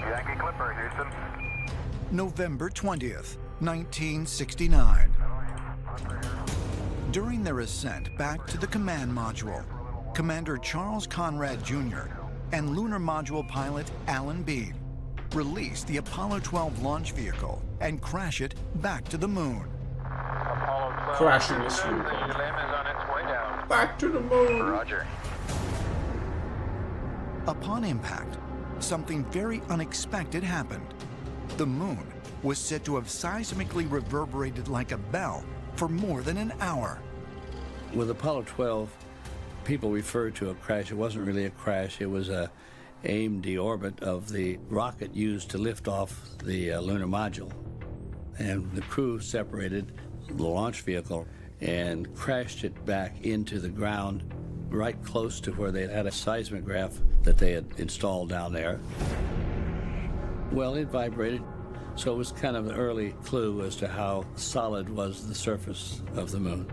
Yankee Clipper, Houston. November 20th, 1969. During their ascent back to the command module, Commander Charles Conrad Jr. and lunar module pilot Alan Bean release the Apollo 12 launch vehicle and crash it back to the moon. Apollo 12. Crashing this Houston, vehicle. the LM is on its way down. Back to the moon. Roger. Upon impact, something very unexpected happened. The moon was said to have seismically reverberated like a bell for more than an hour. With Apollo 12, people referred to a crash. It wasn't really a crash. It was a aimed deorbit of the rocket used to lift off the lunar module. And the crew separated the launch vehicle and crashed it back into the ground right close to where they had a seismograph that they had installed down there. Well, it vibrated, so it was kind of an early clue as to how solid was the surface of the moon.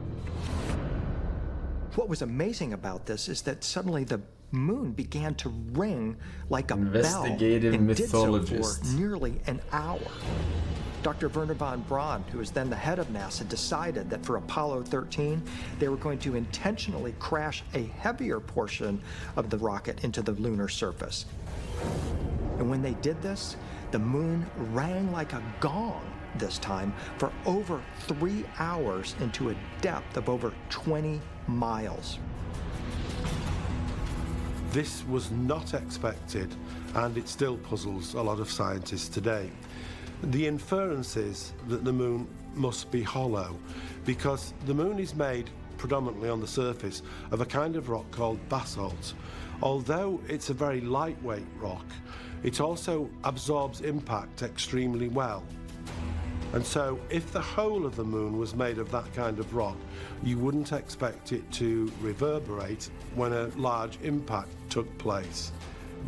What was amazing about this is that suddenly the moon began to ring like a bell Investigative and did so mythologist. for nearly an hour. Dr. Werner von Braun, who was then the head of NASA, decided that for Apollo 13, they were going to intentionally crash a heavier portion of the rocket into the lunar surface. And when they did this, the moon rang like a gong this time for over 3 hours into a depth of over 20 miles. This was not expected, and it still puzzles a lot of scientists today. The inference is that the moon must be hollow, because the moon is made predominantly on the surface of a kind of rock called basalt. Although it's a very lightweight rock, it also absorbs impact extremely well. And so if the whole of the moon was made of that kind of rock, you wouldn't expect it to reverberate when a large impact took place.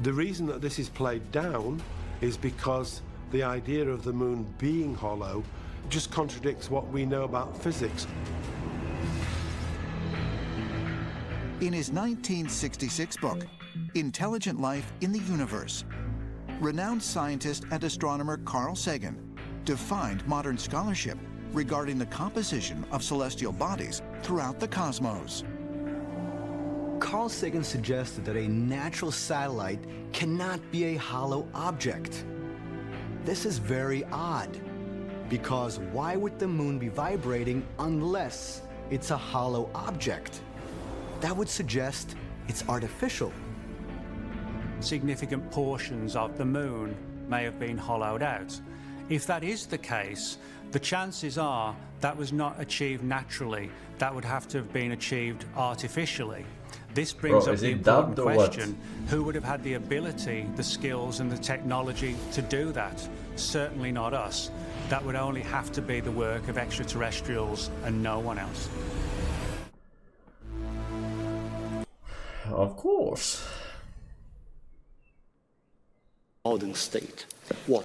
The reason that this is played down is because the idea of the moon being hollow just contradicts what we know about physics. In his 1966 book, Intelligent Life in the Universe, renowned scientist and astronomer Carl Sagan defined modern scholarship regarding the composition of celestial bodies throughout the cosmos. Carl Sagan suggested that a natural satellite cannot be a hollow object. This is very odd, because why would the moon be vibrating unless it's a hollow object? That would suggest it's artificial. Significant portions of the moon may have been hollowed out. If that is the case, the chances are that was not achieved naturally. That would have to have been achieved artificially. This brings up the important question, who would have had the ability, the skills and the technology to do that? Certainly not us. That would only have to be the work of extraterrestrials and no one else. Of course. Golden state. What?